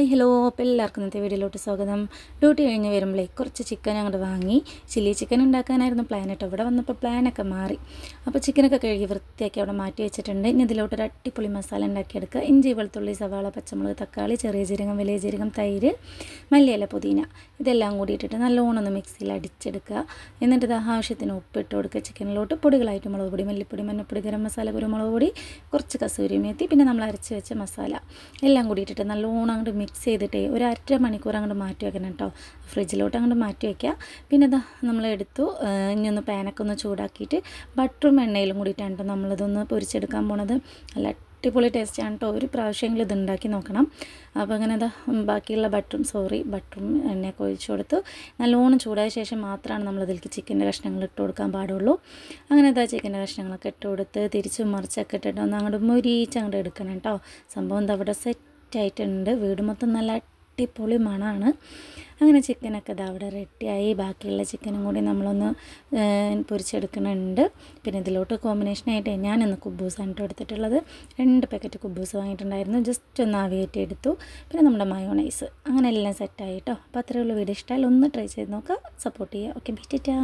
Hi hello അപ്പോൾ എല്ലാവർക്കും ഇന്നത്തെ വീഡിയോയിലോട്ട് സ്വാഗതം. ഡ്യൂട്ടി കഴിഞ്ഞ് വരുമ്പോഴേ കുറച്ച് ചിക്കൻ അങ്ങോട്ട് വാങ്ങി ചില്ലി ചിക്കൻ ഉണ്ടാക്കാനായിരുന്നു പ്ലാൻ കേട്ടോ. ഇവിടെ വന്നപ്പോൾ പ്ലാനൊക്കെ മാറി. അപ്പോൾ ചിക്കനൊക്കെ കഴുകി വൃത്തിയാക്കി അവിടെ മാറ്റി വെച്ചിട്ടുണ്ട്. ഇനി ഇതിലോട്ട് ഒരു അടിപൊളി മസാല ഉണ്ടാക്കിയെടുക്കുക. ഇഞ്ചി, വെളുത്തുള്ളി, സവാള, പച്ചമുളക്, തക്കാളി, ചെറിയ ജീരകം, വലിയ ജീരകം, തൈര്, മല്ലിയില, പുതിന ഇതെല്ലാം കൂടി ഇട്ടിട്ട് നല്ലോണം ഒന്ന് മിക്സിയിൽ അടിച്ചെടുക്കുക. എന്നിട്ട് ഇത് ആവശ്യത്തിന് ഉപ്പിട്ട് കൊടുക്കുക. ചിക്കനിലോട്ട് പൊടികളായിട്ട് മുളക് പൊടി, മല്ലിപ്പൊടി, മഞ്ഞപ്പൊടി, ഗരം മസാല, കുരുമുളക് പൊടി, കുറച്ച് കസൂരി മേത്തി, പിന്നെ നമ്മൾ അരച്ച് വെച്ച മസാല എല്ലാം കൂടി ഇട്ടിട്ട് നല്ലോണം അങ്ങോട്ട് മിക്സ് ചെയ്തിട്ട് ഒരു അര മണിക്കൂർ അങ്ങോട്ട് മാറ്റി വെക്കണം കേട്ടോ. ഫ്രിഡ്ജിലോട്ട് അങ്ങോട്ട് മാറ്റി വയ്ക്കുക. പിന്നെ ഇതാ നമ്മളെടുത്തു. ഇനി ഒന്ന് പാനൊക്കെ ഒന്ന് ചൂടാക്കിയിട്ട് ബട്ടറും എണ്ണയിലും കൂടിയിട്ടാണ് നമ്മളിതൊന്ന് പൊരിച്ചെടുക്കാൻ പോണത്. നല്ല അടിപൊളി ടേസ്റ്റാണ് കേട്ടോ. ഒരു പ്രാവശ്യമെങ്കിലും ഇത് ഉണ്ടാക്കി നോക്കണം. അപ്പോൾ അങ്ങനെ ഇതാ ബാക്കിയുള്ള ബട്ടറും എണ്ണയൊക്കെ ഒഴിച്ചു കൊടുത്തു. നല്ലോണം ചൂടായ ശേഷം മാത്രമാണ് നമ്മളിതിലേക്ക് ചിക്കൻ്റെ കഷ്ണങ്ങൾ ഇട്ട് കൊടുക്കാൻ പാടുള്ളൂ. അങ്ങനെ ഇതാ ചിക്കൻ്റെ കഷ്ണങ്ങളൊക്കെ ഇട്ട് കൊടുത്ത് തിരിച്ചും മറിച്ചൊക്കെ ഇട്ടിട്ട് ഒന്ന് അങ്ങോട്ട് മൊരിച്ച് അങ്ങോട്ട് എടുക്കണം കേട്ടോ. സംഭവം എന്താ അവിടെ സെറ്റായിട്ടുണ്ട്. വീട് മൊത്തം നല്ല അടിപൊളി മണമാണ്. അങ്ങനെ ചിക്കനൊക്കെ ഇതാ അവിടെ റെഡിയായി. ബാക്കിയുള്ള ചിക്കനും കൂടി നമ്മളൊന്ന് പൊരിച്ചെടുക്കുന്നുണ്ട്. പിന്നെ ഇതിലോട്ട് കോമ്പിനേഷനായിട്ട് ഞാനിന്ന് കുബൂസാണ് കേട്ടോ എടുത്തിട്ടുള്ളത്. 2 പാക്കറ്റ് കുബൂസ് വാങ്ങിയിട്ടുണ്ടായിരുന്നു. ജസ്റ്റ് ഒന്ന് ആവിയേറ്റി എടുത്തു. പിന്നെ നമ്മുടെ മയോണൈസ്, അങ്ങനെ എല്ലാം സെറ്റായി കേട്ടോ. അപ്പോൾ അത്രയുള്ള വീഡിയോ ഇഷ്ടമായാലും ഒന്ന് ട്രൈ ചെയ്ത് നോക്കുക, സപ്പോർട്ട് ചെയ്യുക. Okay, bye Tata.